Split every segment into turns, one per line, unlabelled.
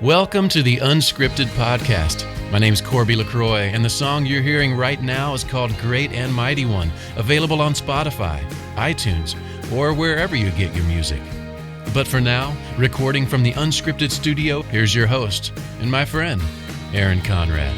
Welcome to the Unscripted Podcast. My name's Corby LaCroix, and the song you're hearing right now is called Great and Mighty One, available on Spotify, iTunes, or wherever you get your music. But for now, recording from the Unscripted studio, here's your host and my friend, Aaron Conrad.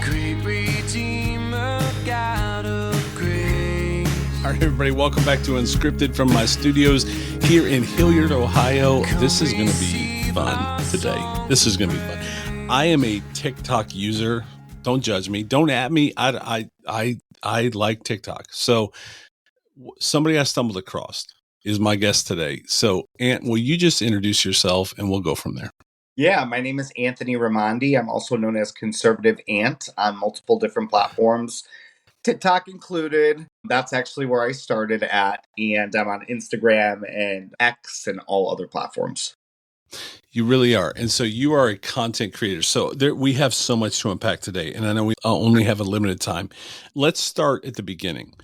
Great Redeemer, God of grace.
All right, everybody, welcome back to Unscripted from my studios here in Hilliard, Ohio. This is going to be fun today. This is going to be fun. I am a TikTok user. Don't judge me. Don't at me. I like TikTok. So somebody I stumbled across is my guest today. So, Ant, will you just introduce yourself and we'll go from there?
Yeah, my name is Anthony Raimondi. I'm also known as Conservative Ant on multiple different platforms, TikTok included. That's actually where I started at, and I'm on Instagram and X and all other platforms.
You really are. And so you are a content creator. So we have so much to unpack today, and I know we only have a limited time. Let's start at the beginning.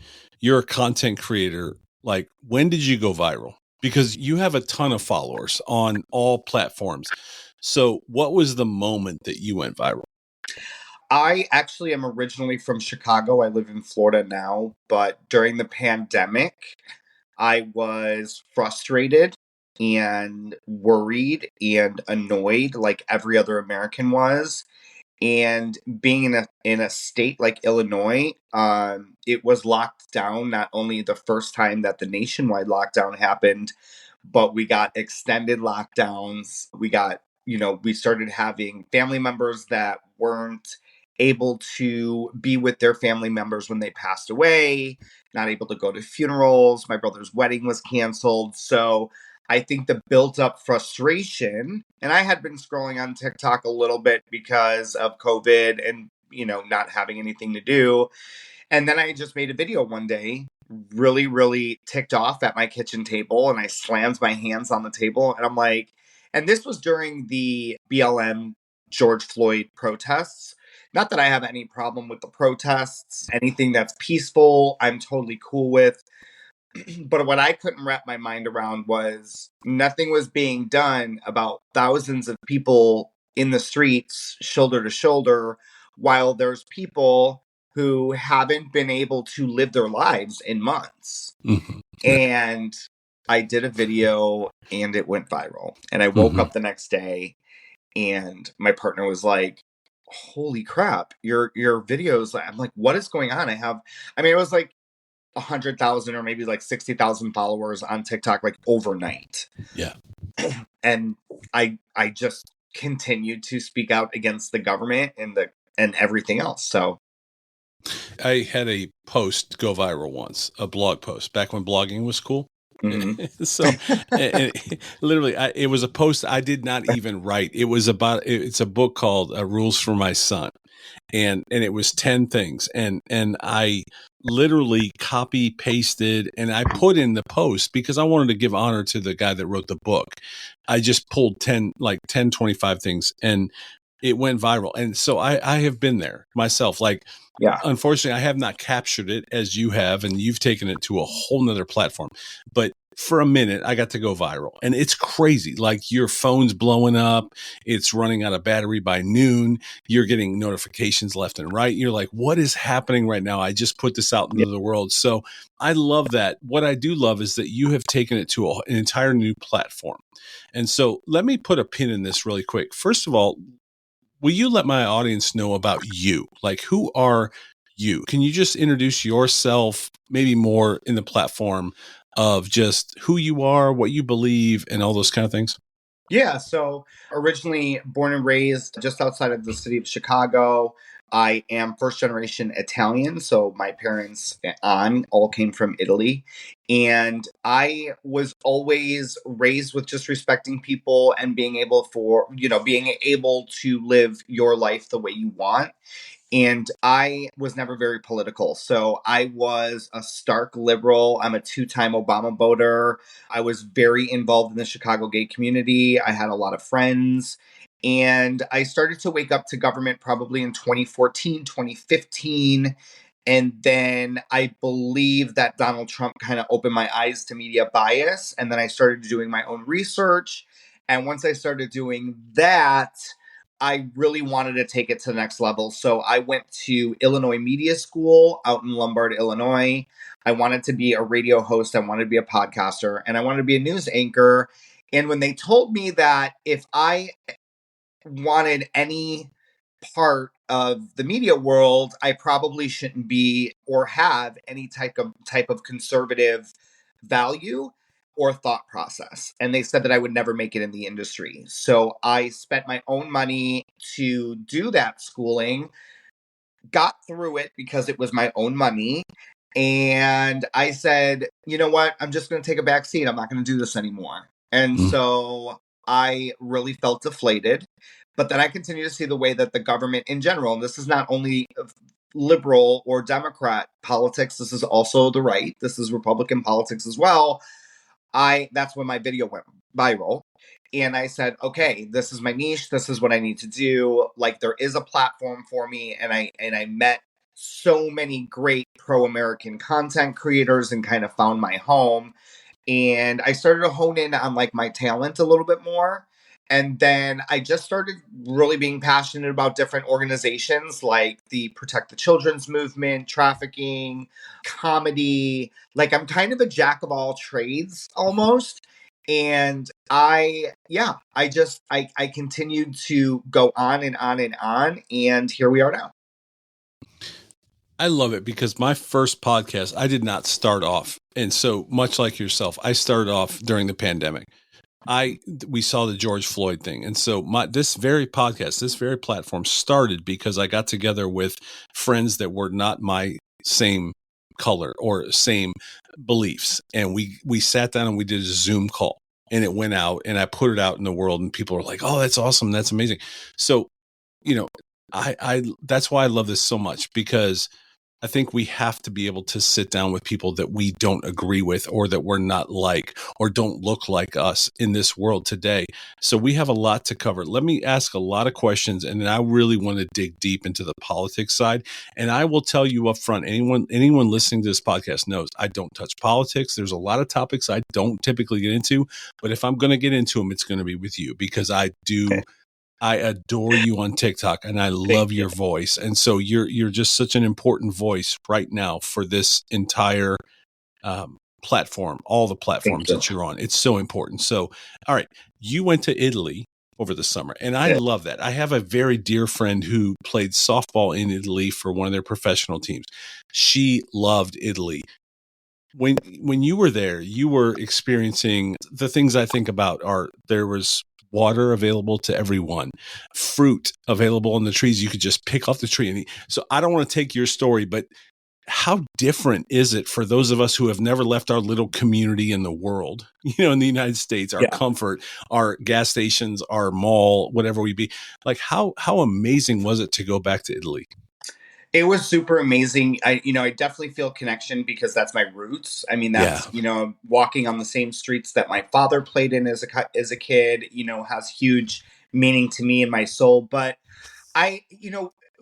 You're a content creator. Like, when did you go viral? Because you have a ton of followers on all platforms. So what was the moment that you went viral?
I actually am originally from Chicago. I live in Florida now, but during the pandemic, I was frustrated and worried and annoyed like every other American was. And being in a state like Illinois, it was locked down not only the first time that the nationwide lockdown happened, but we got extended lockdowns. We started having family members that weren't able to be with their family members when they passed away, not able to go to funerals. My brother's wedding was canceled. So I think the built up frustration, and I had been scrolling on TikTok a little bit because of COVID and, not having anything to do. And then I just made a video one day, really, really ticked off at my kitchen table, and I slammed my hands on the table. And I'm like, and this was during the BLM George Floyd protests. Not that I have any problem with the protests, anything that's peaceful, I'm totally cool with. But what I couldn't wrap my mind around was nothing was being done about thousands of people in the streets, shoulder to shoulder, while there's people who haven't been able to live their lives in months.
Mm-hmm.
And I did a video and it went viral. And I woke up the next day and my partner was like, holy crap, your videos. I'm like, what is going on? It was like 100,000 or maybe like 60,000 followers on TikTok, like overnight.
Yeah.
And I just continued to speak out against the government and everything else. So
I had a post go viral once, a blog post back when blogging was cool. Mm-hmm. So literally, it was a post I did not even write. It's a book called Rules for My Son. And it was 10 things. And I literally copy pasted and I put in the post because I wanted to give honor to the guy that wrote the book. I just pulled 10, 25 things and it went viral. And so I have been there myself.
Yeah.
Unfortunately, I have not captured it as you have, and you've taken it to a whole nother platform. But for a minute, I got to go viral, and it's crazy. Like, your phone's blowing up. It's running out of battery by noon. You're getting notifications left and right. You're like, what is happening right now? I just put this out into the world. So I love that. What I do love is that you have taken it to an entire new platform. And so let me put a pin in this really quick. First of all, will you let my audience know about you? Like, who are you? Can you just introduce yourself, maybe more in the platform of just who you are, what you believe, and all those kind of things?
Yeah. So originally born and raised just outside of the city of Chicago. I am first generation Italian. So my parents all came from Italy. And I was always raised with just respecting people and being able to live your life the way you want. And I was never very political. So I was a stark liberal. I'm a 2-time Obama voter. I was very involved in the Chicago gay community. I had a lot of friends. And I started to wake up to government probably in 2014, 2015. And then I believe that Donald Trump kind of opened my eyes to media bias. And then I started doing my own research. And once I started doing that, I really wanted to take it to the next level. So I went to Illinois Media School out in Lombard, Illinois. I wanted to be a radio host. I wanted to be a podcaster, and I wanted to be a news anchor. And when they told me that if I wanted any part of the media world, I probably shouldn't be or have any type of conservative value or thought process. And they said that I would never make it in the industry. So I spent my own money to do that schooling, got through it because it was my own money. And I said, you know what? I'm just going to take a back seat. I'm not going to do this anymore. And so I really felt deflated. But then I continue to see the way that the government in general, and this is not only liberal or Democrat politics, this is also the right, this is Republican politics as well. That's when my video went viral. And I said, okay, this is my niche. This is what I need to do. Like, there is a platform for me. And I met so many great pro-American content creators and kind of found my home. And I started to hone in on like my talent a little bit more. And then I just started really being passionate about different organizations like the Protect the Children's Movement, trafficking, comedy. Like, I'm kind of a jack of all trades almost. And I continued to go on and on and on. And here we are now.
I love it because my first podcast, I did not start off. And so much like yourself, I started off during the pandemic. We saw the George Floyd thing. And so this very podcast, this very platform started because I got together with friends that were not my same color or same beliefs. And we sat down and we did a Zoom call, and it went out, and I put it out in the world, and people were like, oh, that's awesome. That's amazing. So, I that's why I love this so much, because I think we have to be able to sit down with people that we don't agree with, or that we're not like, or don't look like us in this world today. So we have a lot to cover. Let me ask a lot of questions, and then I really want to dig deep into the politics side. And I will tell you up front, anyone listening to this podcast knows I don't touch politics. There's a lot of topics I don't typically get into, but if I'm going to get into them, it's going to be with you, because I do. Okay. I adore you on TikTok, and I love your voice. And so you're just such an important voice right now for this entire platform, all the platforms that you're on. It's so important. So, all right, you went to Italy over the summer, and I love that. I have a very dear friend who played softball in Italy for one of their professional teams. She loved Italy. When you were there, you were experiencing the things I think about are there was water available to everyone, fruit available on the trees. You could just pick off the tree and eat. So I don't want to take your story, but how different is it for those of us who have never left our little community in the world, in the United States, our comfort, our gas stations, our mall, whatever we be, like how amazing was it to go back to Italy?
It was super amazing. I definitely feel connection because that's my roots. I mean, that's, walking on the same streets that my father played in as a kid, has huge meaning to me and my soul. But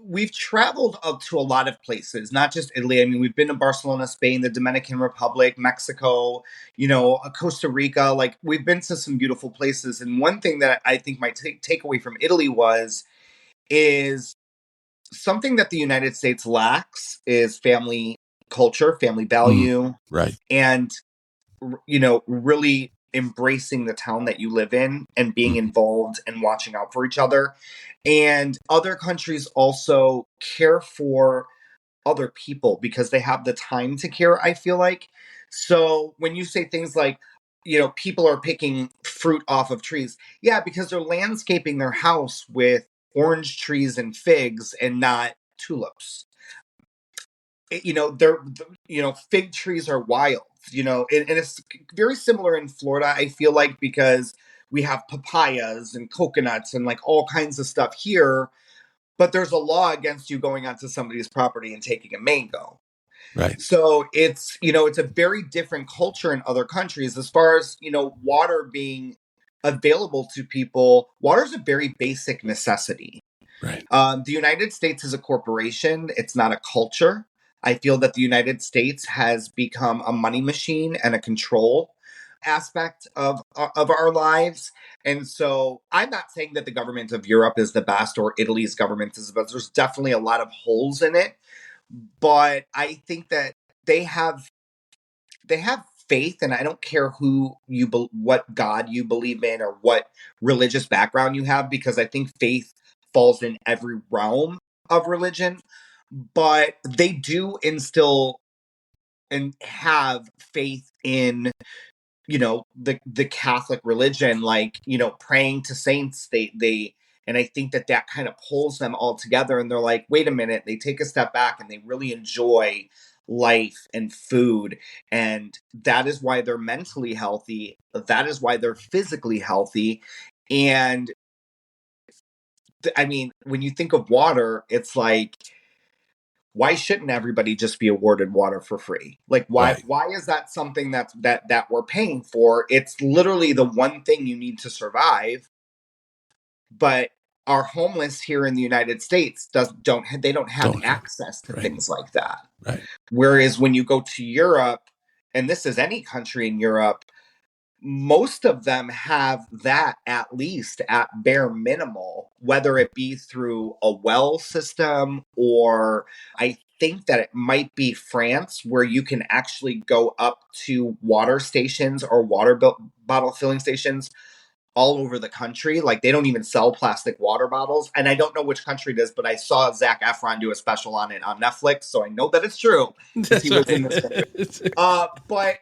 we've traveled up to a lot of places, not just Italy. I mean, we've been to Barcelona, Spain, the Dominican Republic, Mexico, Costa Rica. Like, we've been to some beautiful places. And one thing that I think my takeaway from Italy is something that the United States lacks is family culture, family value,
right?
And really embracing the town that you live in and being involved and watching out for each other. And other countries also care for other people because they have the time to care, I feel like. So when you say things like, people are picking fruit off of trees, because they're landscaping their house with orange trees and figs and not tulips. Fig trees are wild, and it's very similar in Florida, I feel like, because we have papayas and coconuts and like all kinds of stuff here, but there's a law against you going onto somebody's property and taking a mango.
Right.
So it's, it's a very different culture in other countries as far as, water being available to people. Water is a very basic necessity.
Right.
The United States is a corporation. It's not a culture. I feel that the United States has become a money machine and a control. aspect of our lives. And so I'm not saying that the government of Europe is the best or Italy's government is the best. There's definitely a lot of holes in it, but I think that they have faith, and I don't care what God you believe in or what religious background you have, because I think faith falls in every realm of religion, but they do instill and have faith in, the Catholic religion, like, praying to saints. They and I think that kind of pulls them all together, and they're like, wait a minute, they take a step back and they really enjoy life and food, and that is why they're mentally healthy, that is why they're physically healthy. And I mean, when you think of water, it's like, why shouldn't everybody just be awarded water for free? Like, why
Right.
why is that something that we're paying for? It's literally the one thing you need to survive. But our homeless here in the United States don't have
Don't have
access to
right.
things like that.
Right.
Whereas when you go to Europe, and this is any country in Europe, most of them have that, at least at bare minimal, whether it be through a well system, or I think that it might be France, where you can actually go up to water stations or bottle filling stations all over the country. Like, they don't even sell plastic water bottles. And I don't know which country it is, but I saw Zac Efron do a special on it on Netflix, so I know that it's true because he
That's
was in this country.
right.
But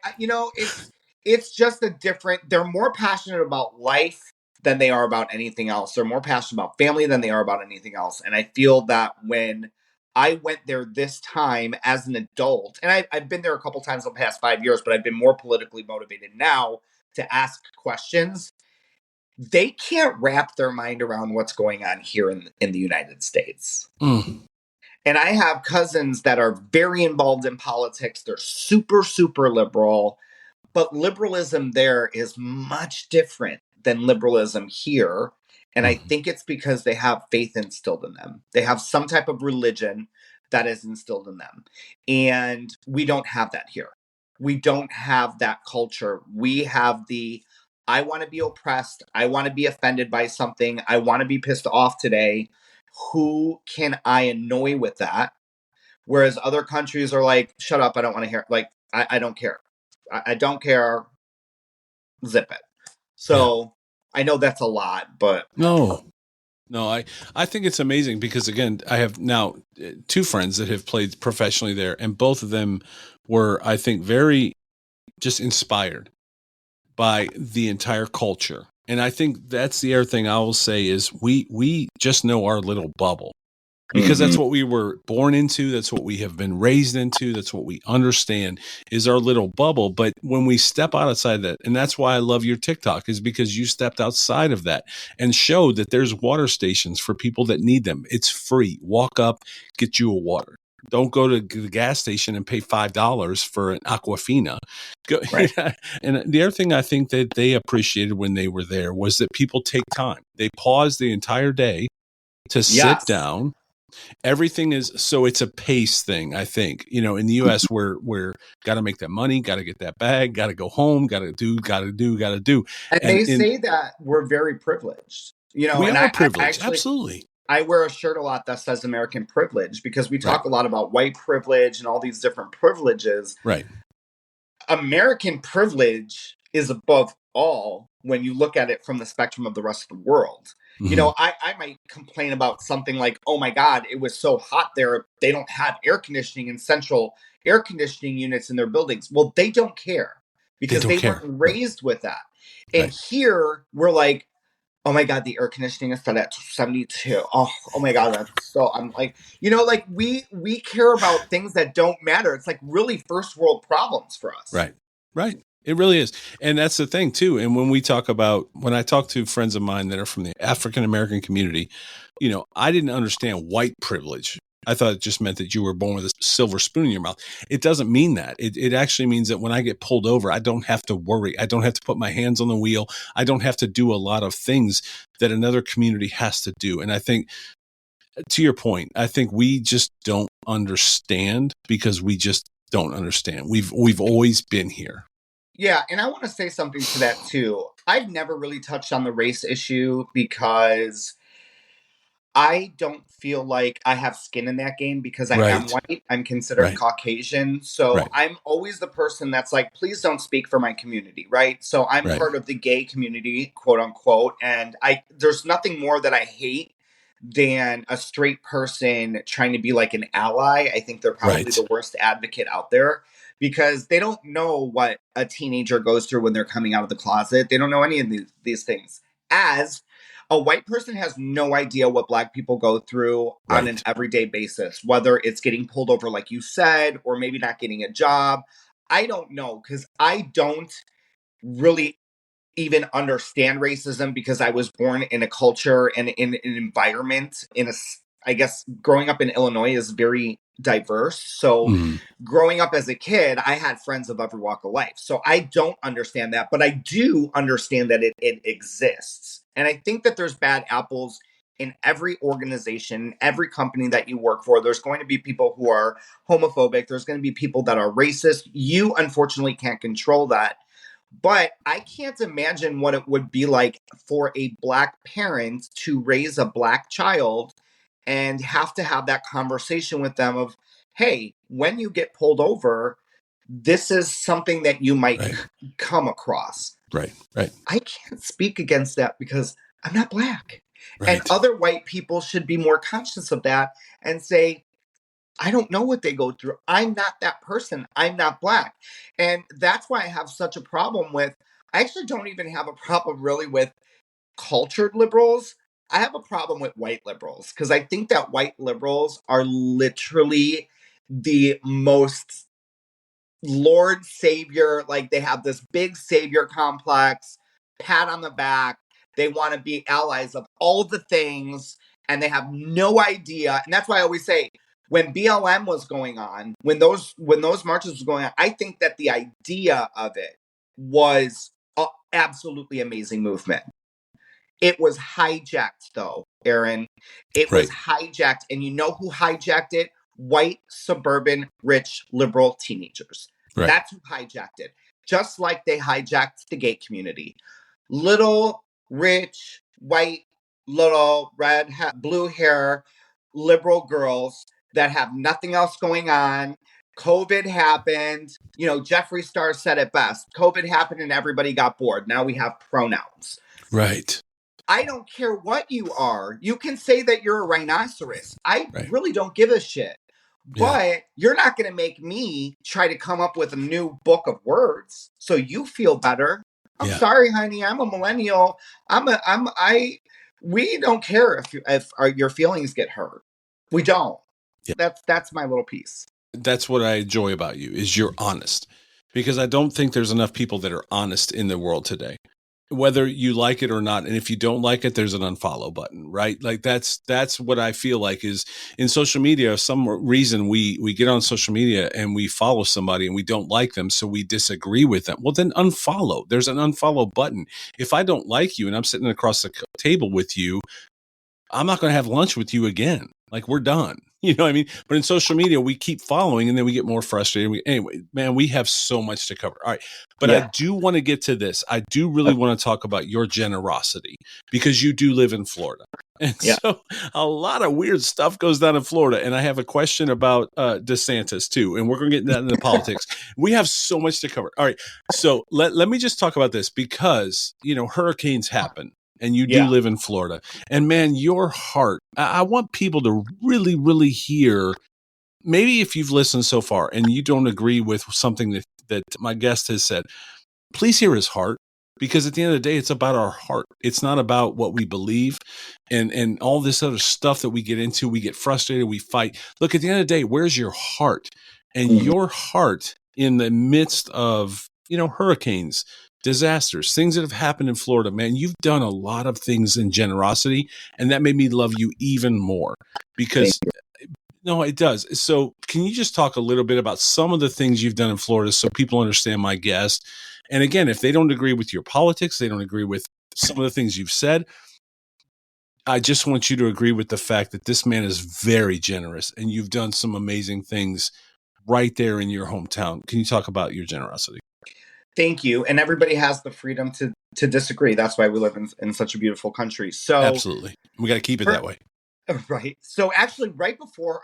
it's just a different. They're more passionate about life than they are about anything else. They're more passionate about family than they are about anything else. And I feel that when I went there this time as an adult, and I've been there a couple times in the past 5 years, but I've been more politically motivated now to ask questions. They can't wrap their mind around what's going on here in the United States.
Mm.
And I have cousins that are very involved in politics. They're super, super liberal, but liberalism there is much different than liberalism here. And I think it's because they have faith instilled in them. They have some type of religion that is instilled in them. And we don't have that here. We don't have that culture. We have I want to be oppressed. I want to be offended by something. I want to be pissed off today. Who can I annoy with that? Whereas other countries are like, shut up, I don't want to hear. Like, I don't care. I don't care. Zip it. So I know that's a lot, but
No, I think it's amazing because, again, I have now two friends that have played professionally there, and both of them were, I think, very just inspired by the entire culture. And I think that's the other thing I will say is we just know our little bubble, because that's what we were born into. That's what we have been raised into. That's what we understand is our little bubble. But when we step outside that, and that's why I love your TikTok, is because you stepped outside of that and showed that there's water stations for people that need them. It's free. Walk up, get you a water. Don't go to the gas station and pay $5 for an Aquafina.
Right.
And the other thing I think that they appreciated when they were there was that people take time. They pause the entire day to sit down. Everything is, so it's a pace thing. I think, in the US, we're got to make that money, got to get that bag, got to go home, got to do.
And they say that we're very privileged,
we
and
are privileged.
Actually,
absolutely.
I wear a shirt a lot that says American privilege, because we talk a lot about white privilege and all these different privileges.
Right.
American privilege is above all when you look at it from the spectrum of the rest of the world.
Mm-hmm.
I might complain about something like, oh my God, it was so hot there. They don't have air conditioning and central air conditioning units in their buildings. Well, they don't care because they weren't raised with that. And here we're like, oh my God, the air conditioning is set at 72. Oh my God, that's so, I'm like, like we care about things that don't matter. It's like really first world problems for us.
Right. It really is. And that's the thing too. And when I talk to friends of mine that are from the African American community, I didn't understand white privilege. I thought it just meant that you were born with a silver spoon in your mouth. It doesn't mean that. It actually means that when I get pulled over, I don't have to worry. I don't have to put my hands on the wheel. I don't have to do a lot of things that another community has to do. And I think, to your point, I think we just don't understand because we just don't understand. We've always been here.
Yeah, and I want to say something to that too. I've never really touched on the race issue because I don't feel like I have skin in that game because I am
Right.
white. I'm considered
Right.
Caucasian. So
Right.
I'm always the person that's like, please don't speak for my community, right? So I'm
Right.
part of the gay community, quote unquote. And there's nothing more that I hate than a straight person trying to be like an ally. I think they're probably
Right.
the worst advocate out there because they don't know what a teenager goes through when they're coming out of the closet. They don't know any of these things. As a white person has no idea what black people go through on an
Right.
everyday basis, whether it's getting pulled over, like you said, or maybe not getting a job. I don't know because I don't really even understand racism because I was born in a culture and in an environment I guess growing up in Illinois is very diverse. So
Mm.
growing up as a kid, I had friends of every walk of life. So I don't understand that, but I do understand that it exists. And I think that there's bad apples in every organization, every company that you work for. There's going to be people who are homophobic. There's going to be people that are racist. You unfortunately can't control that. But I can't imagine what it would be like for a black parent to raise a black child and have to have that conversation with them of, hey, when you get pulled over, this is something that you might
Right.
come across.
Right. Right.
I can't speak against that because I'm not black. And
Right.
other white people should be more conscious of that and say, I don't know what they go through. I'm not that person. I'm not black. And that's why I have such a problem with, I actually don't even have a problem really with cultured liberals. I have a problem with white liberals because I think that white liberals are literally the most Lord Savior, like they have this big savior complex, pat on the back. They want to be allies of all the things, and they have no idea. And that's why I always say when BLM was going on, when those marches were going on, I think that the idea of it was a absolutely amazing movement. It was hijacked though, Aaron. It was
Right.
hijacked, and you know who hijacked it? White, suburban, rich, liberal teenagers.
Right.
That's who hijacked it. Just like they hijacked the gay community. Little, rich, white, little, red, blue hair, liberal girls that have nothing else going on. COVID happened. You know, Jeffree Star said it best. COVID happened and everybody got bored. Now we have pronouns.
Right.
I don't care what you are. You can say that you're a rhinoceros. I
Right.
really don't give a shit.
Yeah.
But you're not going to make me try to come up with a new book of words so you feel better. I'm
Yeah.
sorry, honey. I'm a millennial. We don't care if your feelings get hurt. We don't.
Yeah.
That's my little piece.
That's what I enjoy about you is you're honest, because I don't think there's enough people that are honest in the world today, whether you like it or not. And if you don't like it, there's an unfollow button, right? Like that's what I feel like is in social media. For some reason we get on social media and we follow somebody and we don't like them, so we disagree with them. Well, then unfollow. There's an unfollow button. If I don't like you and I'm sitting across the table with you, I'm not going to have lunch with you again. Like we're done. You know what I mean? But in social media, we keep following and then we get more frustrated. Anyway, man, we have so much to cover. All right. But I do want to get to this. I do really want to talk about your generosity because you do live in Florida. And so a lot of weird stuff goes down in Florida. And I have a question about DeSantis too. And we're going to get into politics. We have so much to cover. All right. So let me just talk about this because, you know, hurricanes happen. And you do live in Florida. And man, your heart, I want people to really, really hear, maybe if you've listened so far and you don't agree with something that my guest has said, please hear his heart. Because at the end of the day, it's about our heart. It's not about what we believe and all this other stuff that we get into. We get frustrated, we fight. Look, at the end of the day, where's your heart? And your heart in the midst of, you know, hurricanes, disasters, things that have happened in Florida, man, you've done a lot of things in generosity, and that made me love you even more because no, it does. So can you just talk a little bit about some of the things you've done in Florida so people understand my guest? And again, if they don't agree with your politics, they don't agree with some of the things you've said, I just want you to agree with the fact that this man is very generous and you've done some amazing things right there in your hometown. Can you talk about your generosity?
Thank you. And everybody has the freedom to disagree. That's why we live in such a beautiful country. So
Absolutely. We got to keep it that way.
Right. So actually, before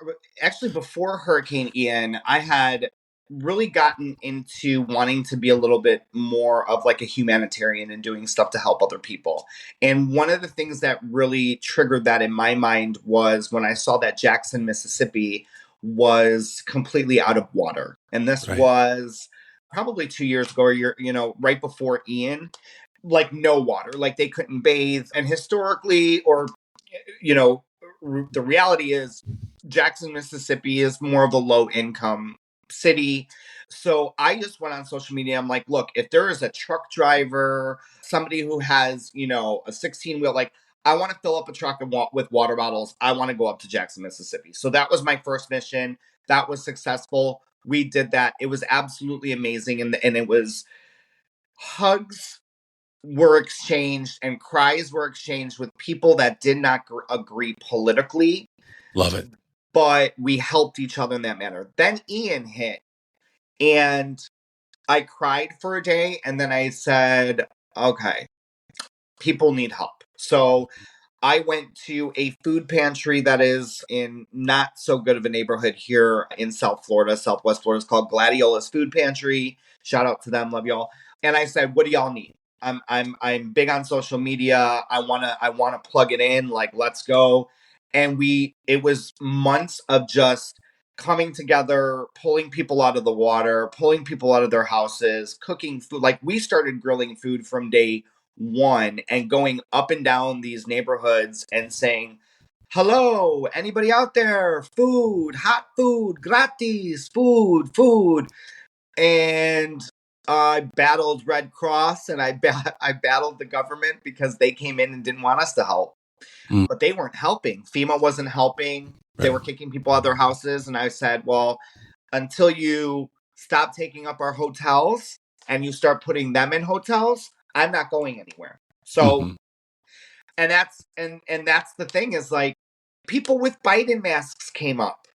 Hurricane Ian, I had really gotten into wanting to be a little bit more of like a humanitarian and doing stuff to help other people. And one of the things that really triggered that in my mind was when I saw that Jackson, Mississippi was completely out of water. And this
Right.
was probably 2 years ago, or right before Ian, like no water, like they couldn't bathe. And historically, or the reality is Jackson, Mississippi is more of a low income city. So I just went on social media. I'm like, look, if there is a truck driver, somebody who has, a 16 wheel, like I want to fill up a truck with water bottles. I want to go up to Jackson, Mississippi. So that was my first mission. That was successful. We did that. It was absolutely amazing. And it was hugs were exchanged and cries were exchanged with people that did not agree politically.
Love it.
But we helped each other in that manner. Then Ian hit, and I cried for a day, and then I said, okay, people need help. So I went to a food pantry that is in not so good of a neighborhood here in Southwest Florida. It's called Gladiola's Food Pantry. Shout out to them, love y'all. And I said, what do y'all need? I'm big on social media. I wanna plug it in. Like, let's go. And it was months of just coming together, pulling people out of the water, pulling people out of their houses, cooking food. Like we started grilling food from day one and going up and down these neighborhoods and saying, hello, anybody out there? Food, hot food, gratis, food. And I battled Red Cross and I battled the government because they came in and didn't want us to help. But they weren't helping. FEMA wasn't helping. They were kicking people out of their houses. And I said, well, until you stop taking up our hotels and you start putting them in hotels, I'm not going anywhere. So, and that's the thing is like people with Biden masks came up.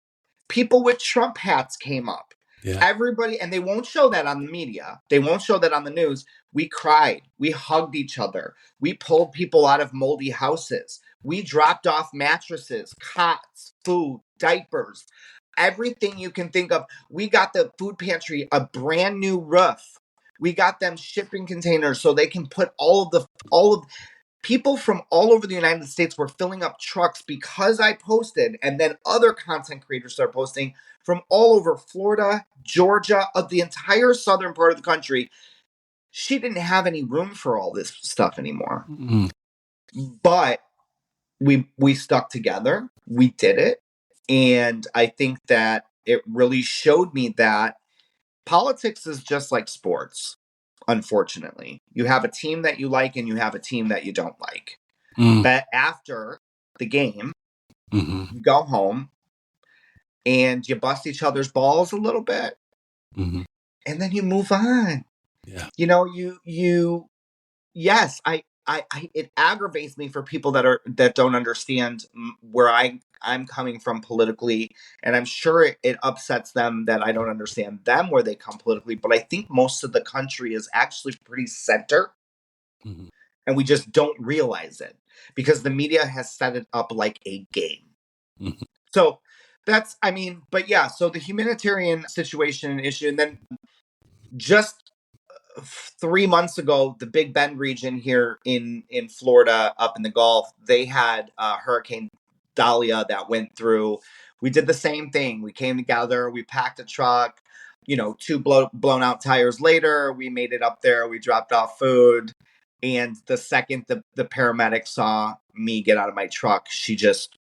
People with Trump hats came up. Yeah. Everybody, and they won't show that on the media. They won't show that on the news. We cried. We hugged each other. We pulled people out of moldy houses. We dropped off mattresses, cots, food, diapers, everything you can think of. We got the food pantry a brand new roof. We got them shipping containers so they can put all of people from all over the United States were filling up trucks because I posted, and then other content creators started posting from all over Florida, Georgia, of the entire southern part of the country. She didn't have any room for all this stuff anymore. But we stuck together. We did it. And I think that it really showed me that politics is just like sports, unfortunately. You have a team that you like and you have a team that you don't like. But after the game, you go home and you bust each other's balls a little bit. And then you move on. Yeah. Yes, it aggravates me for people that don't understand where I'm coming from politically, and I'm sure it upsets them that I don't understand them where they come politically. But I think most of the country is actually pretty center, and we just don't realize it because the media has set it up like a game. So that's, but yeah. So the humanitarian situation and issue, and then just 3 months ago, the Big Bend region here in Florida, up in the Gulf, they had Hurricane Dahlia that went through. We did the same thing. We came together. We packed a truck. 2 blown out tires later, we made it up there. We dropped off food, and the second the paramedic saw me get out of my truck, she just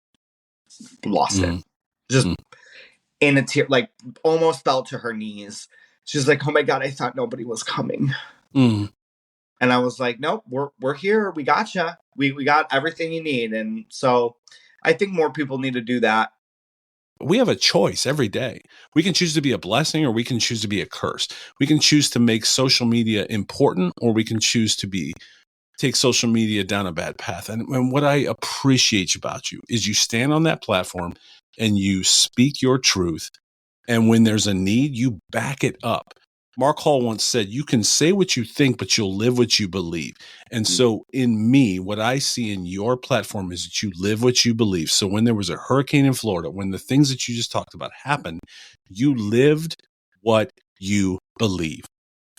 lost it. Just in a tear, like almost fell to her knees. She's like, oh my God, I thought nobody was coming. And I was like, nope, we're here. We gotcha. We got everything you need. And so I think more people need to do that.
We have a choice every day. We can choose to be a blessing or we can choose to be a curse. We can choose to make social media important or we can choose to take social media down a bad path. And what I appreciate about you is you stand on that platform and you speak your truth. And when there's a need, you back it up. Mark Hall once said, you can say what you think, but you'll live what you believe. And so in me, what I see in your platform is that you live what you believe. So when there was a hurricane in Florida, when the things that you just talked about happened, you lived what you believe.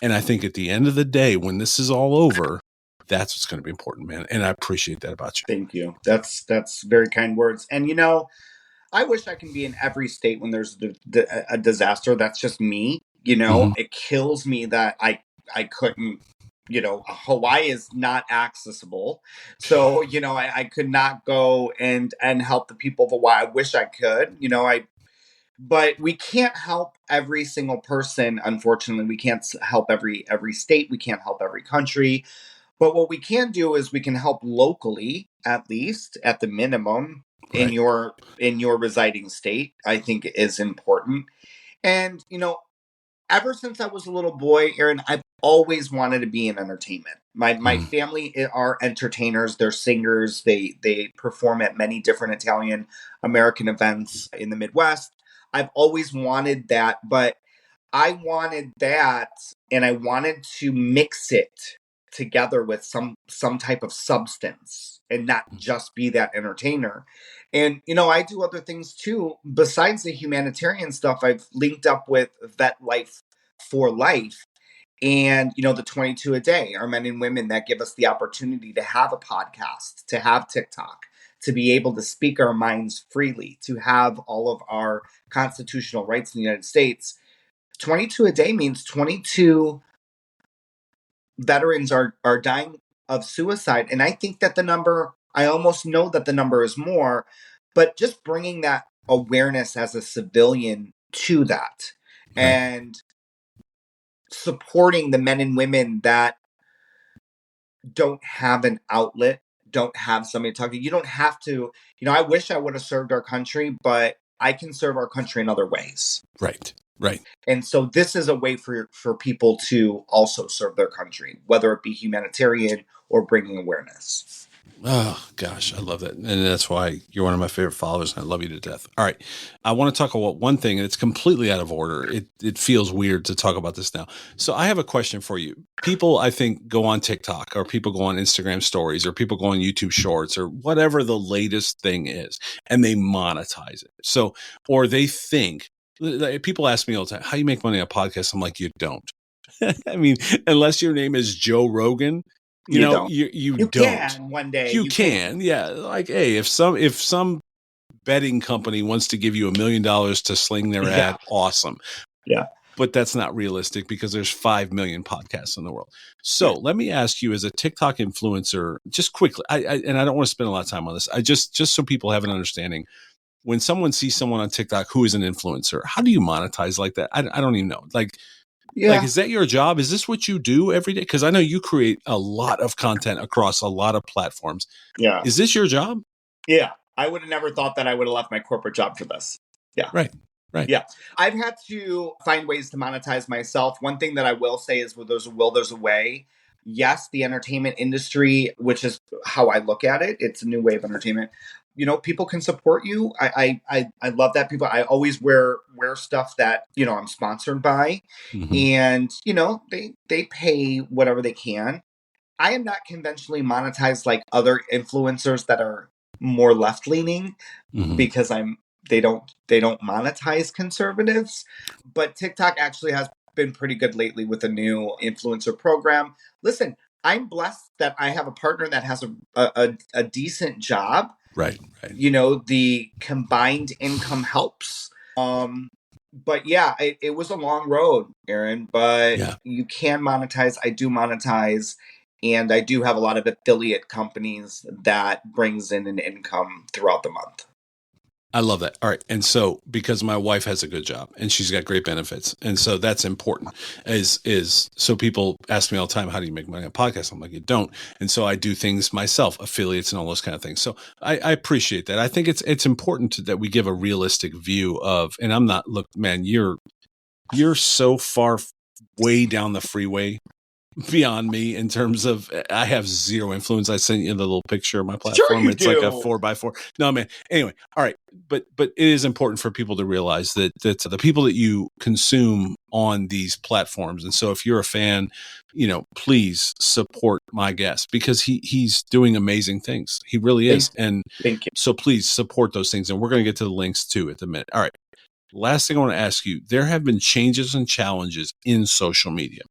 And I think at the end of the day, when this is all over, that's what's going to be important, man. And I appreciate that about you.
Thank you. That's very kind words. And, you know, I wish I can be in every state when there's a disaster. That's just me. You know, it kills me that I couldn't, you know, Hawaii is not accessible. So, you know, I could not go and help the people of Hawaii. I wish I could, you know, but we can't help every single person. Unfortunately, we can't help every state. We can't help every country. But what we can do is we can help locally, at least at the minimum, in your residing state. I think is important. And, you know, ever since I was a little boy, Aaron, I've always wanted to be in entertainment. My family are entertainers. They're singers. They perform at many different Italian American events in the Midwest. I've always wanted that, but I wanted that, and I wanted to mix it together with some type of substance and not just be that entertainer. And, you know, I do other things too. Besides the humanitarian stuff, I've linked up with Vet Life for Life and, you know, the 22 a day are men and women that give us the opportunity to have a podcast, to have TikTok, to be able to speak our minds freely, to have all of our constitutional rights in the United States. 22 a day means 22 veterans are dying of suicide. And I think that the number, I almost know that the number is more, but just bringing that awareness as a civilian to that and supporting the men and women that don't have an outlet, don't have somebody to talk to. You don't have to, you know, I wish I would have served our country, but I can serve our country in other ways.
Right.
And so this is a way for people to also serve their country, whether it be humanitarian or bringing awareness.
Oh, gosh, I love that. And that's why you're one of my favorite followers, and I love you to death. All right. I want to talk about one thing, and it's completely out of order. It feels weird to talk about this now. So I have a question for you. People, I think, go on TikTok, or people go on Instagram stories, or people go on YouTube shorts, or whatever the latest thing is, and they monetize it. So, or they think, people ask me all the time, how do you make money on a podcast? I'm like, you don't. I mean, unless your name is Joe Rogan, you know,
don't.
You don't.
Can one day.
You can. Yeah. Like, hey, if some betting company wants to give you $1 million to sling their ad, awesome.
Yeah.
But that's not realistic because there's 5 million podcasts in the world. So let me ask you, as a TikTok influencer, just quickly, and I don't want to spend a lot of time on this. I just so people have an understanding. When someone sees someone on TikTok who is an influencer, how do you monetize like that? I don't even know. Like, is that your job? Is this what you do every day? Because I know you create a lot of content across a lot of platforms.
Yeah.
Is this your job?
Yeah. I would have never thought that I would have left my corporate job for this. Yeah.
Right.
Yeah. I've had to find ways to monetize myself. One thing that I will say is, where there's a will, there's a way. Yes, the entertainment industry, which is how I look at it, it's a new way of entertainment. You know, people can support you. I love that. People, I always wear stuff that, you know, I'm sponsored by, and, you know, they pay whatever they can. I am not conventionally monetized like other influencers that are more left leaning, because they don't monetize conservatives. But TikTok actually has been pretty good lately with a new influencer program. Listen, I'm blessed that I have a partner that has a decent job.
Right.
You know, the combined income helps. But yeah, it was a long road, Aaron, but you can monetize. I do monetize, and I do have a lot of affiliate companies that brings in an income throughout the month.
I love that. All right. And so, because my wife has a good job and she's got great benefits, and so that's important, so people ask me all the time, how do you make money on podcasts? I'm like, you don't. And so I do things myself, affiliates and all those kind of things. So I appreciate that. I think it's important that we give a realistic view of, and I'm not, look, man, you're so far way down the freeway beyond me in terms of I have zero influence. I sent you the little picture of my
Sure
platform.
you
It's like a
do.
4x4. No, man. Anyway, all right. But it is important for people to realize that the people that you consume on these platforms. And so if you're a fan, please support my guest because he's doing amazing things. He really is. And
Thank you.
so please support those things. And we're going to get to the links too at the minute. All right. Last thing I want to ask you, there have been changes and challenges in social media.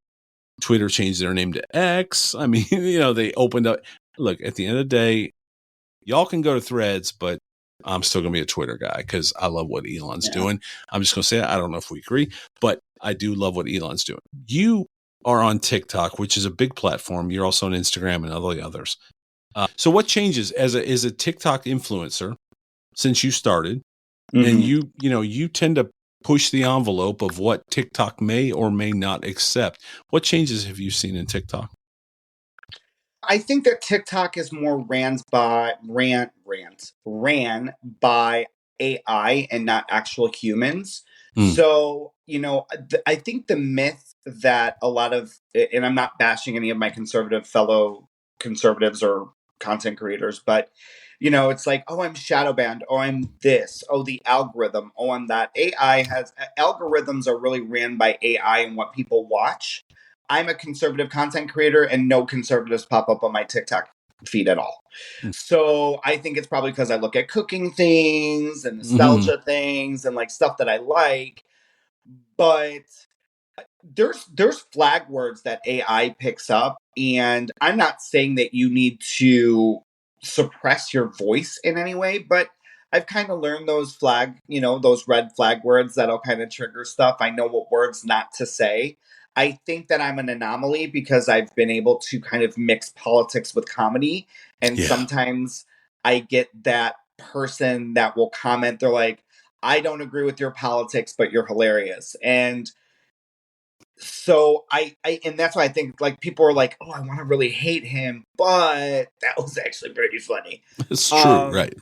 Twitter changed their name to X. I mean, they opened up. Look, at the end of the day, y'all can go to Threads, but I'm still going to be a Twitter guy because I love what Elon's doing. I'm just going to say it. I don't know if we agree, but I do love what Elon's doing. You are on TikTok, which is a big platform. You're also on Instagram and all the others. So what changes as a TikTok influencer since you started? And you tend to push the envelope of what TikTok may or may not accept. What changes have you seen in TikTok?
I think that TikTok is more ran by AI and not actual humans. So, I think the myth that a lot of, and I'm not bashing any of my fellow conservatives or content creators, but it's like, oh, I'm shadow banned. Oh, I'm this. Oh, the algorithm. Oh, I'm that. Algorithms are really ran by AI and what people watch. I'm a conservative content creator and no conservatives pop up on my TikTok feed at all. So I think it's probably because I look at cooking things and nostalgia things and like stuff that I like. But there's flag words that AI picks up, and I'm not saying that you need to suppress your voice in any way, but I've kind of learned those those red flag words that'll kind of trigger stuff. I know what words not to say. I think that I'm an anomaly because I've been able to kind of mix politics with comedy. And sometimes I get that person that will comment, they're like, I don't agree with your politics, but you're hilarious. And so and that's why I think like people are like, oh, I want to really hate him, but that was actually pretty funny.
It's true. Right.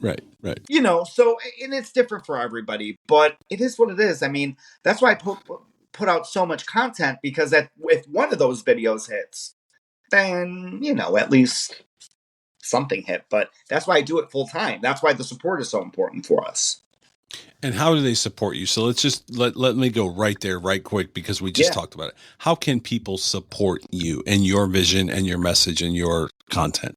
So, and it's different for everybody, but it is what it is. I mean, that's why I put out so much content, because if one of those videos hits, then, at least something hit. But that's why I do it full time. That's why the support is so important for us.
And how do they support you? So let's just let me go right there, right quick, because we just talked about it. How can people support you and your vision and your message and your content?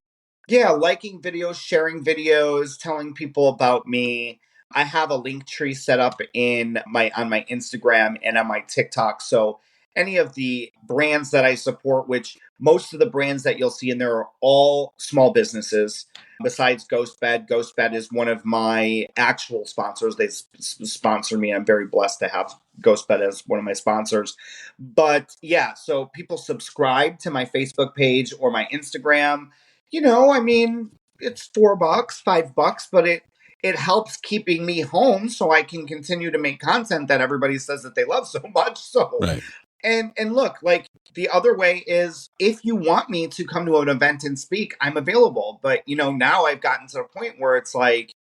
Yeah, liking videos, sharing videos, telling people about me. I have a link tree set up on my Instagram and on my TikTok. So any of the brands that I support, which most of the brands that you'll see in there are all small businesses, besides GhostBed is one of my actual sponsors. They sponsor me. I'm very blessed to have GhostBed as one of my sponsors. But yeah, so people subscribe to my Facebook page or my Instagram. I mean, it's $4, $5, but it helps keeping me home so I can continue to make content that everybody says that they love so much. So,
right.
And look, like the other way is if you want me to come to an event and speak, I'm available. But, now I've gotten to the point where it's like,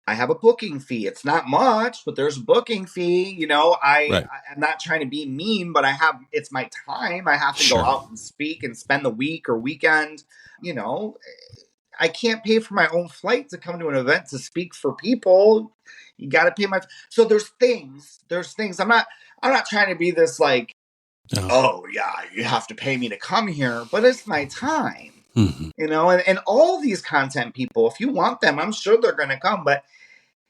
I have a booking fee. It's not much, but there's a booking fee. I'm not trying to be mean, but it's my time. I have to go out and speak and spend the week or weekend. I can't pay for my own flight to come to an event to speak for people. You got to pay so there's things. I'm not trying to be this like, oh yeah, you have to pay me to come here, but it's my time. And all these content people, if you want them, I'm sure they're going to come, but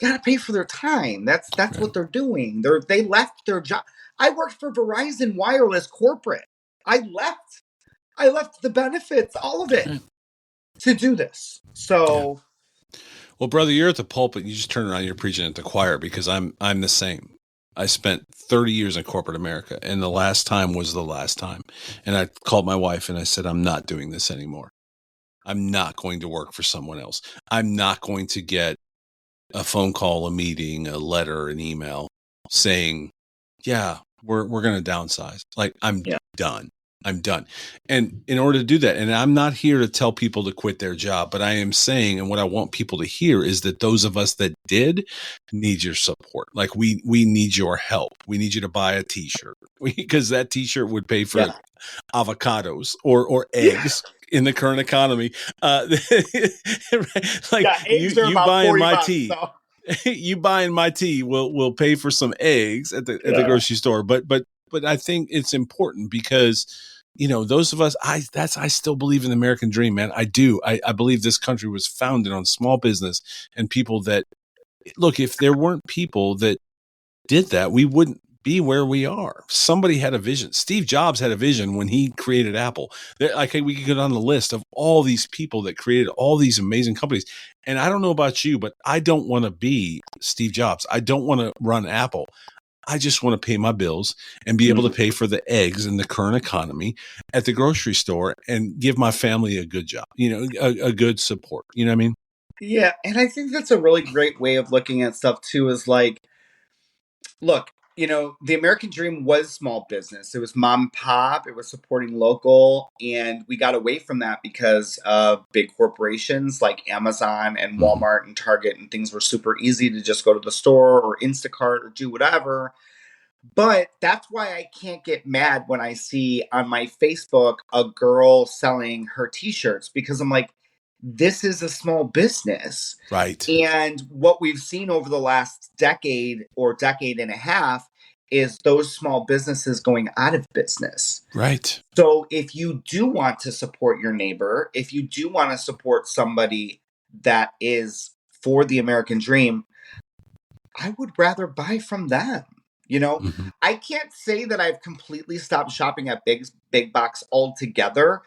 you got to pay for their time. That's what they're doing. They left their job. I worked for Verizon Wireless corporate. I left the benefits, all of it, to do this. So,
well, brother, you're at the pulpit. You just turn around. You're preaching at the choir, because I'm the same. I spent 30 years in corporate America, and the last time was the last time. And I called my wife and I said, I'm not doing this anymore. I'm not going to work for someone else. I'm not going to get a phone call, a meeting, a letter, an email saying, yeah, we're going to downsize. Like, I'm done. I'm done. And in order to do that, and I'm not here to tell people to quit their job, but I am saying, and what I want people to hear is that those of us that did need your support. Like we need your help. We need you to buy a t-shirt because that t-shirt would pay for avocados or eggs. In the current economy, like
eggs
you
are about
buying my
$40,
tea,
so.
you buying my tea will pay for some eggs at the grocery store. But I think it's important because, you know, those of us, I still believe in the American dream, man. I do. I believe this country was founded on small business and people that, look, if there weren't people that did that, we wouldn't be where we are. Somebody had a vision. Steve Jobs had a vision when he created Apple. Like, we could go on the list of all these people that created all these amazing companies. And I don't know about you, but I don't want to be Steve Jobs. I don't want to run Apple. I just want to pay my bills and be able to pay for the eggs in the current economy at the grocery store and give my family a good job, you know, a good support. You know what I mean?
Yeah. And I think that's a really great way of looking at stuff too, is like, look, you know, the American dream was small business. It was mom and pop. It was supporting local. And we got away from that because of big corporations like Amazon and Walmart and Target, and things were super easy to just go to the store or Instacart or do whatever. But that's why I can't get mad when I see on my Facebook a girl selling her t-shirts, because I'm like, this is a small business.
Right.
And what we've seen over the last decade or decade and a half is those small businesses going out of business.
Right.
So if you do want to support your neighbor, if you do want to support somebody that is for the American dream, I would rather buy from them. You know, I can't say that I've completely stopped shopping at big box altogether,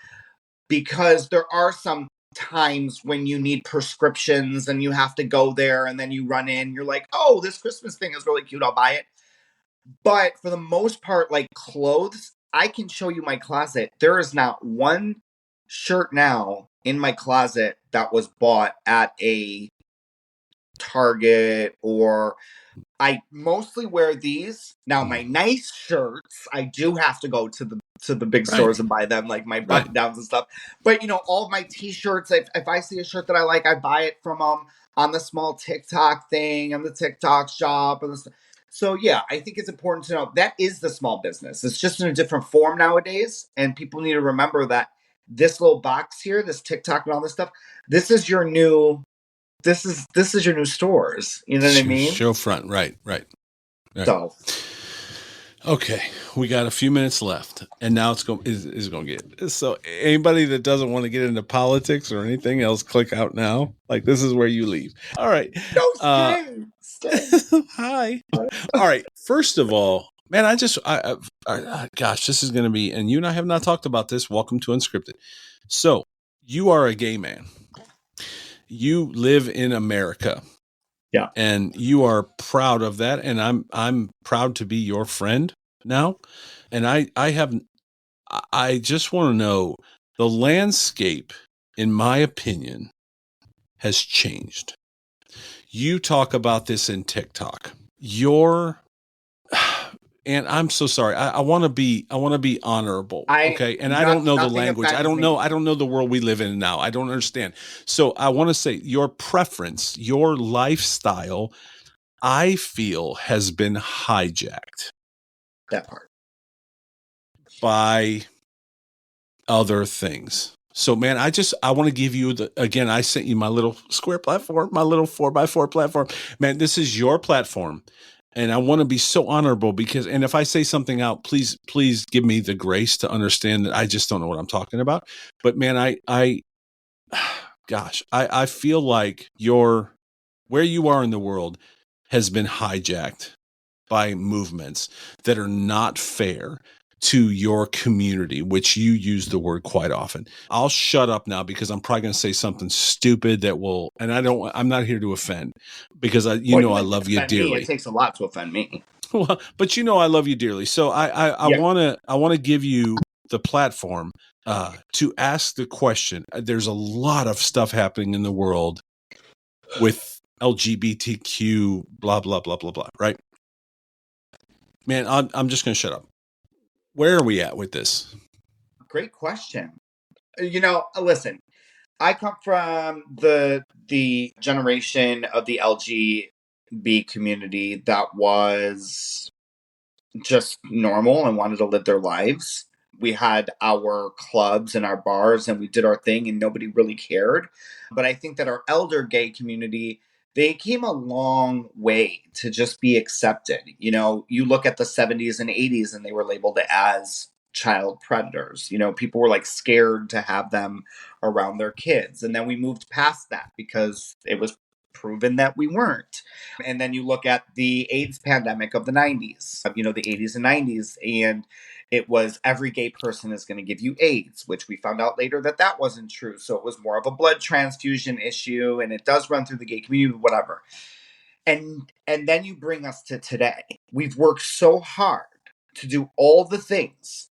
because there are some times when you need prescriptions and you have to go there, and then you run in, you're like, oh, this Christmas thing is really cute, I'll buy it. But for the most part, like clothes, I can show you my closet. There is not one shirt now in my closet that was bought at a Target, or I mostly wear these. Now, my nice shirts, I do have to go to the big stores and buy them, like my button downs and stuff. But, you know, all of my t-shirts, if I see a shirt that I like, I buy it from on the small TikTok thing, on the TikTok shop. So, yeah, I think it's important to know that is the small business. It's just in a different form nowadays. And people need to remember that this little box here, this TikTok and all this stuff, this is your new... This is your new stores. You know what I mean?
Show front. Right.
So,
okay, we got a few minutes left, and now it's going to get. So anybody that doesn't want to get into politics or anything else, click out now. Like, this is where you leave. All right.
No, stay.
Hi. All right. First of all, man, gosh, this is going to be, and you and I have not talked about this. Welcome to Unscripted. So you are a gay man. You live in America.
Yeah.
And you are proud of that. And I'm proud to be your friend now. And I just want to know, the landscape, in my opinion, has changed. You talk about this in TikTok. And I'm so sorry. I want to be honorable. Okay. And I don't know the language. I don't know the world we live in now. I don't understand. So I want to say, your preference, your lifestyle, I feel, has been hijacked.
That part.
By other things. So, man, I want to give you again, I sent you my little square platform, my little 4x4 platform. Man, this is your platform. And I want to be so honorable and if I say something out, please give me the grace to understand that I just don't know what I'm talking about. But man, I feel like where you are in the world has been hijacked by movements that are not fair to your community, which you use the word quite often. I'll shut up now because I'm probably going to say something stupid and I'm not here to offend, because I love you dearly.
It takes a lot to offend me.
Well, but I love you dearly. So I want to give you the platform to ask the question. There's a lot of stuff happening in the world with LGBTQ, blah, blah, blah, blah, blah, right? Man, I'm just going to shut up. Where are we at with this?
great question. Listen, I come from the generation of the LGB community that was just normal and wanted to live their lives. We had our clubs and our bars and we did our thing and nobody really cared. But I think that our elder gay community, they came a long way to just be accepted. You look at the 70s and 80s and they were labeled as child predators. People were like scared to have them around their kids. And then we moved past that because it was proven that we weren't. And then you look at the AIDS pandemic of the 90s, the 80s and 90s, and it was every gay person is going to give you AIDS, which we found out later that wasn't true. So it was more of a blood transfusion issue, and it does run through the gay community, whatever. And then you bring us to today. We've worked so hard to do all the things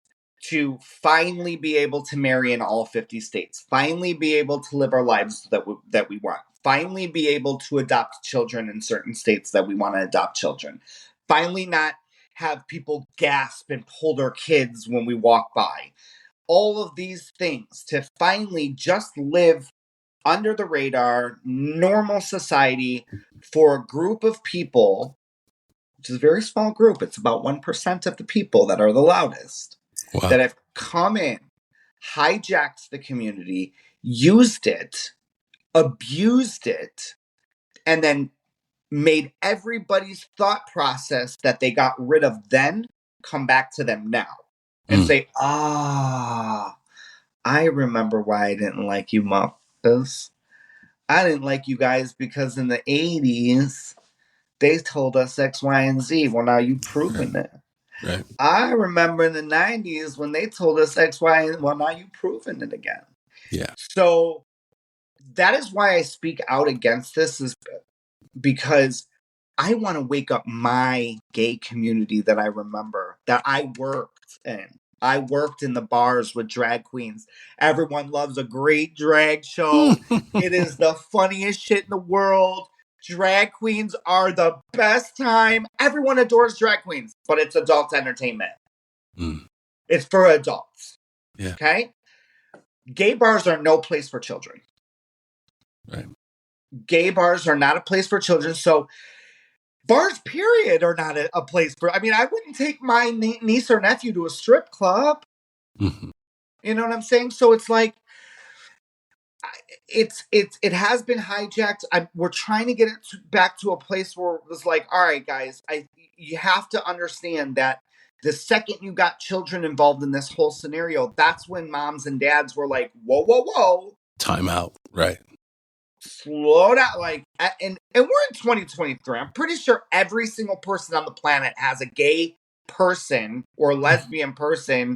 to finally be able to marry in all 50 states, finally be able to live our lives that we want, finally be able to adopt children in certain states that we want to adopt children, finally not have people gasp and pull their kids when we walk by. All of these things to finally just live under the radar, normal society for a group of people, which is a very small group. It's about 1% of the people that are the loudest. Wow. That have come in, hijacked the community, used it, abused it, and then made everybody's thought process that they got rid of then come back to them now and say, I remember why I didn't like you mothers. I didn't like you guys because in the 80s, they told us X, Y, and Z. Well, now you've proven it. Right. I remember in the 90s when they told us X, Y, and well, now you've proven it again.
Yeah.
So that is why I speak out against this, is because I want to wake up my gay community that I remember, that I worked in. I worked in the bars with drag queens. Everyone loves a great drag show. It is the funniest shit in the world. Drag queens are the best time. Everyone adores drag queens, but it's adult entertainment. It's for adults.
Yeah.
Okay? Gay bars are no place for children.
Right.
Gay bars are not a place for children. So bars, period, are not a place for... I mean, I wouldn't take my niece or nephew to a strip club.
Mm-hmm.
You know what I'm saying? So it's like, it has been hijacked. We're trying to get it back to a place where it was like, all right, guys, you have to understand that the second you got children involved in this whole scenario, that's when moms and dads were like, whoa.
Time out. Right.
Slow down. And we're in 2023. I'm pretty sure every single person on the planet has a gay person or lesbian person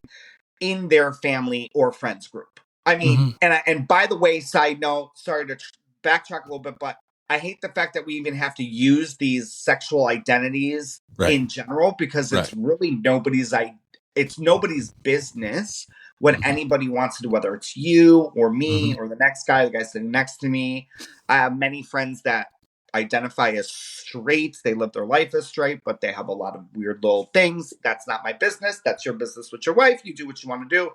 in their family or friends group. I mean, and by the way, side note, sorry to backtrack a little bit, but I hate the fact that we even have to use these sexual identities in general, because it's really nobody's business what anybody wants to do, whether it's you or me or the next guy, the guy sitting next to me. I have many friends that identify as straight. They live their life as straight, but they have a lot of weird little things. That's not my business. That's your business with your wife. You do what you want to do.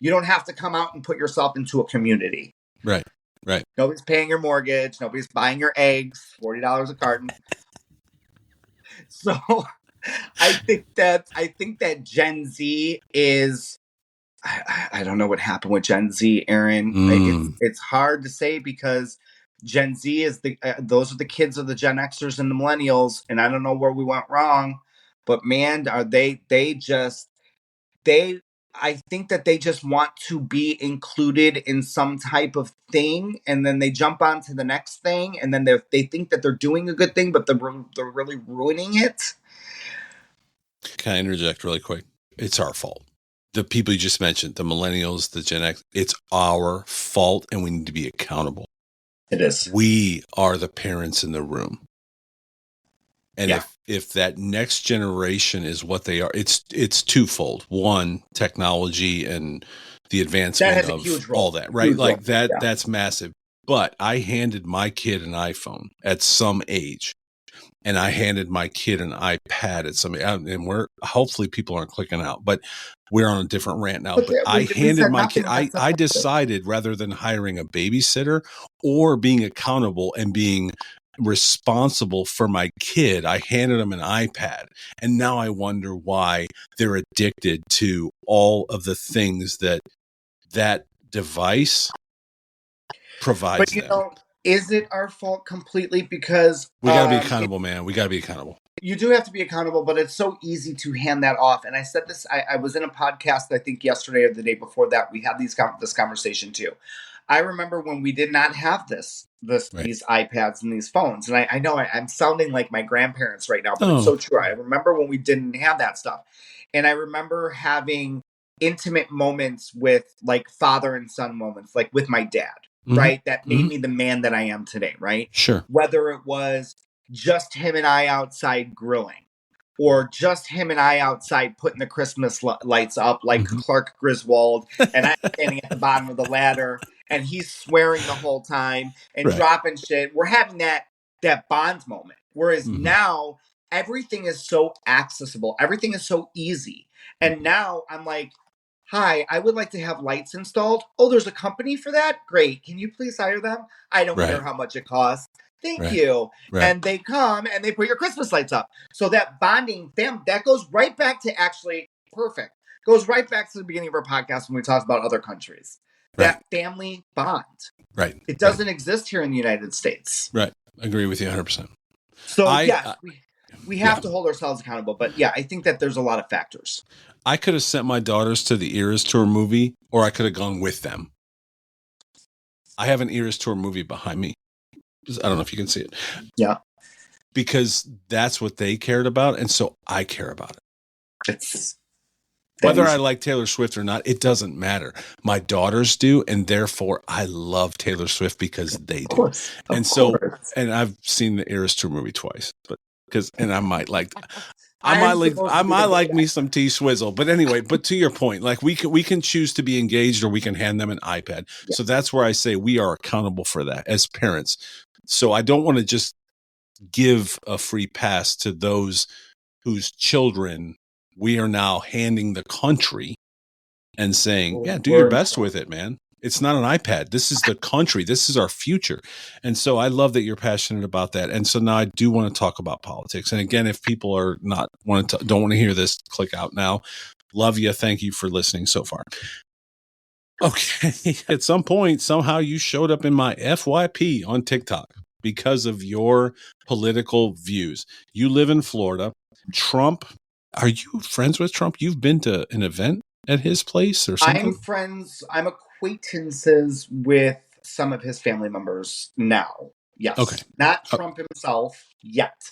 You don't have to come out and put yourself into a community.
Right.
Nobody's paying your mortgage. Nobody's buying your eggs, $40 a carton. So I think that Gen Z is, I don't know what happened with Gen Z, Aaron. It's hard to say because Gen Z is those are the kids of the Gen Xers and the millennials, and I don't know where we went wrong, but man, are they I think that they just want to be included in some type of thing, and then they jump on to the next thing, and then they think that they're doing a good thing, but they're really ruining it.
Can I interject really quick? It's our fault. The people you just mentioned, the millennials, the Gen X, it's our fault, and we need to be accountable.
It is.
We are the parents in the room. And if that next generation is what they are, it's twofold. One, technology and the advancement of all that, right? Like that, that's massive. But I handed my kid an iPhone at some age. and I handed my kid an iPad at somebody, and we're hopefully people aren't clicking out, but we're on a different rant now. But I handed my kid, I decided rather than hiring a babysitter or being accountable and being responsible for my kid, I handed them an iPad. And now I wonder why they're addicted to all of the things that device provides them.
Is it our fault completely? Because
we got to be accountable, man. We got to be accountable.
You do have to be accountable, but it's so easy to hand that off. And I said this, I was in a podcast, I think yesterday or the day before that, we had this conversation too. I remember when we did not have these iPads and these phones. And I know I'm sounding like my grandparents right now, but it's so true. I remember when we didn't have that stuff. And I remember having intimate moments with like father and son moments, like with my dad, right? That made me the man that I am today, right?
Sure.
Whether it was just him and I outside grilling, or just him and I outside putting the Christmas lights up like Clark Griswold, and I'm standing at the bottom of the ladder, and he's swearing the whole time and dropping shit. We're having that bond moment. Whereas now, everything is so accessible. Everything is so easy. And now I'm like, hi, I would like to have lights installed. Oh, there's a company for that? Great. Can you please hire them? I don't care how much it costs. Thank you. And they come and they put your Christmas lights up. So that bonding, that goes right back to perfect. Goes right back to the beginning of our podcast when we talked about other countries. That family bond.
Right.
It doesn't exist here in the United States.
Right. I agree with you 100%.
So we have to hold ourselves accountable. But yeah, I think that there's a lot of factors.
I could have sent my daughters to the Eras Tour movie, or I could have gone with them. I have an Eras Tour movie behind me. I don't know if you can see it.
Yeah.
Because that's what they cared about. And so I care about it.
Whether
I like Taylor Swift or not, it doesn't matter. My daughters do. And therefore I love Taylor Swift because they do. Of course. And I've seen the Eras Tour movie twice, and I might like me some T Swizzle. But anyway, but to your point, like we can choose to be engaged or we can hand them an iPad. Yeah. So that's where I say we are accountable for that as parents. So I don't want to just give a free pass to those whose children we are now handing the country and saying, do your best with it, man. It's not an iPad. This is the country. This is our future. And so I love that you're passionate about that. And so now I do want to talk about politics. And again, if people are don't want to hear this, click out now. Love you. Thank you for listening so far. Okay. At some point, somehow you showed up in my FYP on TikTok because of your political views. You live in Florida. Trump. Are you friends with Trump? You've been to an event at his place or something?
I'm acquaintances with some of his family members now. Yes. Okay. Not Trump himself yet,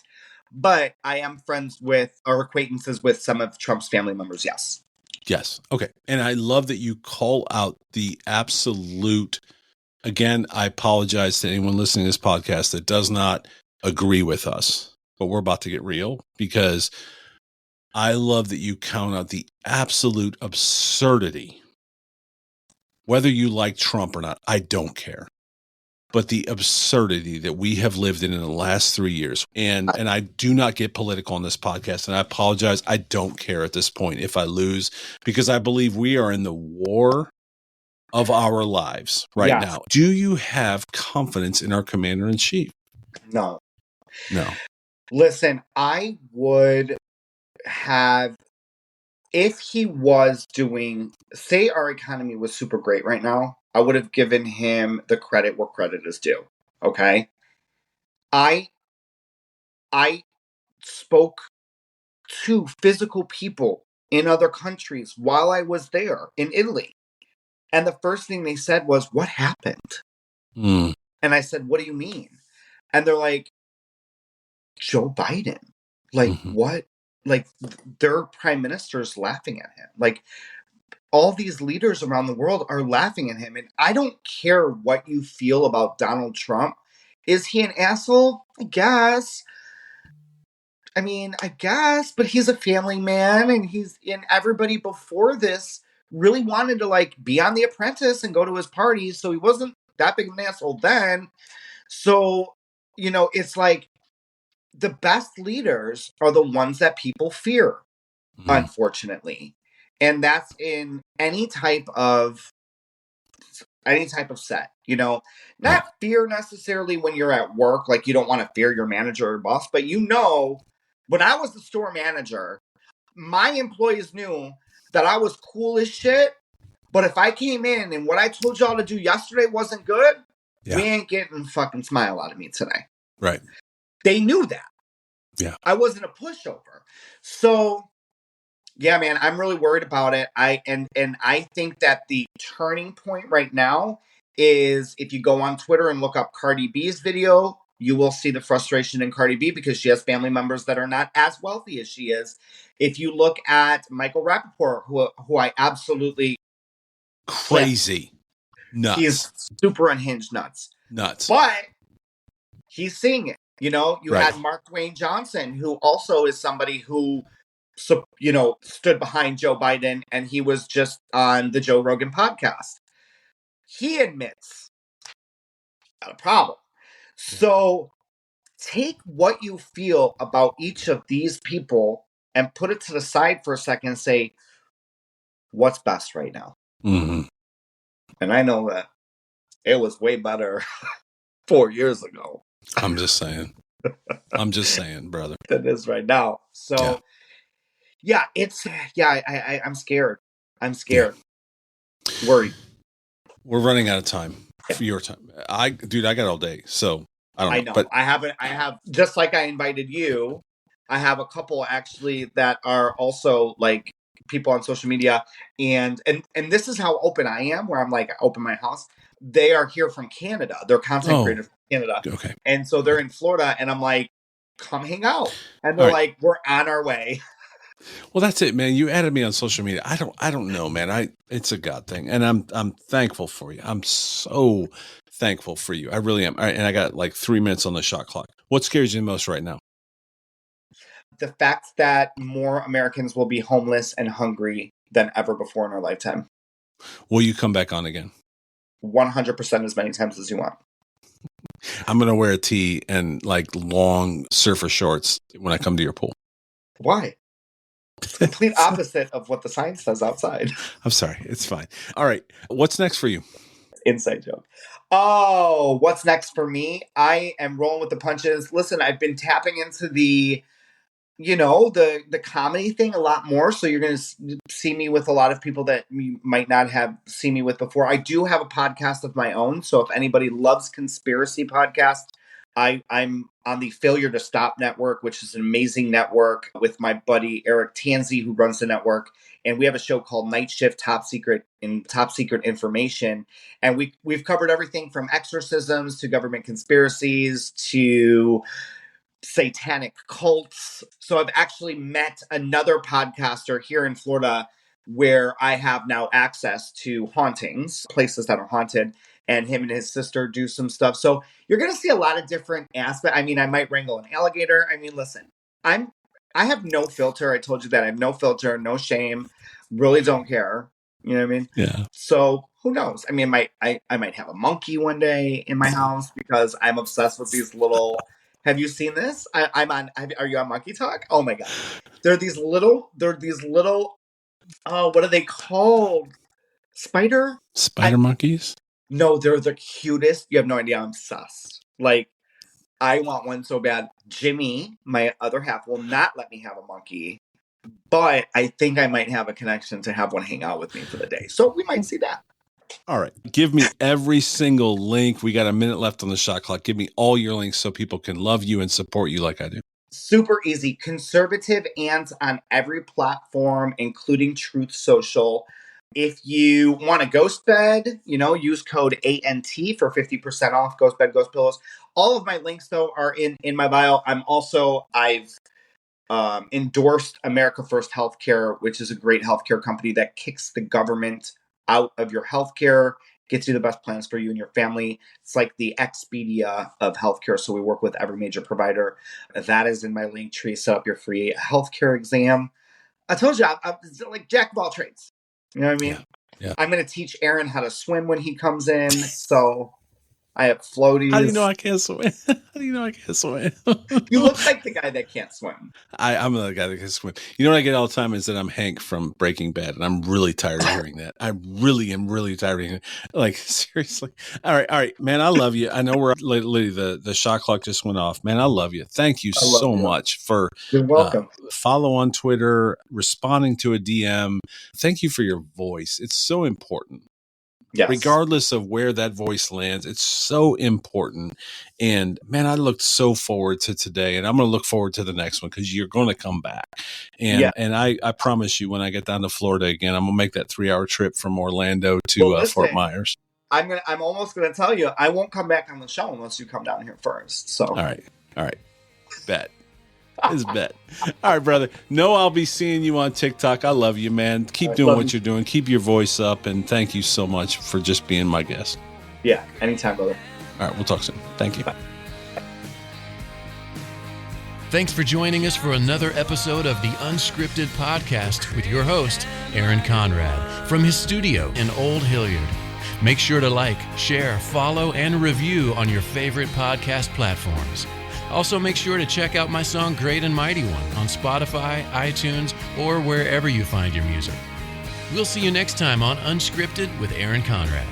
but I am friends with or acquaintances with some of Trump's family members. Yes.
Yes. Okay. And I love that you call out the absolute, again, I apologize to anyone listening to this podcast that does not agree with us, but we're about to get real because I love that you count out the absolute absurdity. Whether you like Trump or not, I don't care. But the absurdity that we have lived in the last 3 years, and I do not get political on this podcast, and I apologize. I don't care at this point if I lose, because I believe we are in the war of our lives right now. Do you have confidence in our commander-in-chief?
No.
No.
Listen, I would have, if he was doing, say our economy was super great right now, I would have given him the credit where credit is due. Okay. I spoke to physical people in other countries while I was there in Italy. And the first thing they said was, "What happened?" And I said, "What do you mean?" And they're like, "Joe Biden." Like, what? Like, their prime minister's laughing at him. Like, all these leaders around the world are laughing at him. And I don't care what you feel about Donald Trump. Is he an asshole? I guess. But he's a family man, and everybody before this really wanted to like be on The Apprentice and go to his parties. So he wasn't that big of an asshole then. So, it's like, the best leaders are the ones that people fear, unfortunately. And that's in any type of set, not fear necessarily when you're at work, like you don't want to fear your manager or boss, but when I was the store manager, my employees knew that I was cool as shit. But if I came in and what I told y'all to do yesterday wasn't good, we ain't getting fucking smile out of me today.
Right.
They knew that.
Yeah.
I wasn't a pushover. So yeah, man, I'm really worried about it. I think that the turning point right now is if you go on Twitter and look up Cardi B's video, you will see the frustration in Cardi B because she has family members that are not as wealthy as she is. If you look at Michael Rappaport, who I absolutely
crazy nuts.
He's super unhinged nuts. But he's seeing it. You had Mark Dwayne Johnson, who also is somebody who stood behind Joe Biden, and he was just on the Joe Rogan podcast. He admits got a problem. So take what you feel about each of these people and put it to the side for a second and say, what's best right now?
Mm-hmm.
And I know that it was way better 4 years ago.
I'm just saying, brother.
Than it is right now. So I'm scared. Worried.
We're running out of time for your time. I got all day, so I don't know. But
I have just like I invited you. I have a couple actually that are also like people on social media, and this is how open I am. Where I'm like, I open my house. They are here from Canada. They're content creators from Canada.
Okay, and
so they're in Florida, and I'm like, come hang out, and they're like, we're on our way.
Well, that's it, man. You added me on social media. I don't know, man. It's a God thing, and I'm thankful for you. I'm so thankful for you. I really am. All right, and I got like 3 minutes on the shot clock. What scares you the most right now?
The fact that more Americans will be homeless and hungry than ever before in our lifetime.
Will you come back on again?
100% as many times as you want.
I'm going to wear a tee and like long surfer shorts when I come to your pool.
Why? It's the complete opposite of what the sign says outside.
I'm sorry. It's fine. All right. What's next for you?
Inside joke. Oh, what's next for me? I am rolling with the punches. Listen, I've been tapping into the comedy thing a lot more. So you're going to see me with a lot of people that you might not have seen me with before. I do have a podcast of my own. So if anybody loves conspiracy podcasts, I'm on the Failure to Stop network, which is an amazing network with my buddy Eric Tanzi, who runs the network. And we have a show called Night Shift Top Secret Information. And we've covered everything from exorcisms to government conspiracies to satanic cults. So I've actually met another podcaster here in Florida where I have now access to hauntings, places that are haunted, and him and his sister do some stuff. So you're going to see a lot of different aspects. I mean, I might wrangle an alligator. I mean, listen, I have no filter. I told you that I have no filter, no shame, really don't care. You know what I mean?
Yeah.
So who knows? I mean, I might have a monkey one day in my house because I'm obsessed with these little. Have you seen this? Are you on Monkey Talk? Oh my God. They're these little, what are they called? Spider
monkeys?
No, they're the cutest. You have no idea. I'm obsessed. Like, I want one so bad. Jimmy, my other half, will not let me have a monkey, but I think I might have a connection to have one hang out with me for the day. So we might see that.
All right. Give me every single link. We got a minute left on the shot clock. Give me all your links so people can love you and support you like I do.
Super easy. Conservative Ants on every platform, including Truth Social. If you want a ghost bed, use code ANT for 50% off ghost bed, ghost pillows. All of my links, though, are in my bio. I've endorsed America First Healthcare, which is a great healthcare company that kicks the government out of your healthcare, gets you the best plans for you and your family. It's like the Expedia of healthcare. So we work with every major provider. That is in my link tree. Set up your free healthcare exam. I told you, I'm like jack of all trades. You know what I mean?
Yeah.
I'm going to teach Aaron how to swim when he comes in. So I have floaties.
How do you know I can't swim? How do you know I can't swim?
You look like the guy that can't swim.
I'm the guy that can swim. You know what I get all the time is that I'm Hank from Breaking Bad, and I'm really tired of hearing that. I really am really tired of hearing it. Like, seriously. All right, man, I love you. I know we're literally the shot clock just went off. Man, I love you. Thank you so much for
You're welcome.
follow on Twitter, responding to a DM. Thank you for your voice. It's so important.
Yes.
Regardless of where that voice lands, it's so important. And man, I looked so forward to today, and I'm going to look forward to the next one because you're going to come back. And and I promise you, when I get down to Florida again, I'm going to make that 3-hour trip from Orlando to Fort Myers.
I'm almost going to tell you, I won't come back on the show unless you come down here first. So
all right, bet. Is bet. All right, brother. No, I'll be seeing you on TikTok. I love you, man. Keep doing what you're doing. Keep your voice up, and thank you so much for just being my guest.
Yeah, anytime, brother.
All right, we'll talk soon. Thank you.
Bye.
Thanks for joining us for another episode of the Unscripted Podcast with your host, Aaron Conrad, from his studio in Old Hilliard. Make sure to like, share, follow, and review on your favorite podcast platforms. Also, make sure to check out my song Great and Mighty One on Spotify, iTunes, or wherever you find your music. We'll see you next time on Unscripted with Aaron Conrad.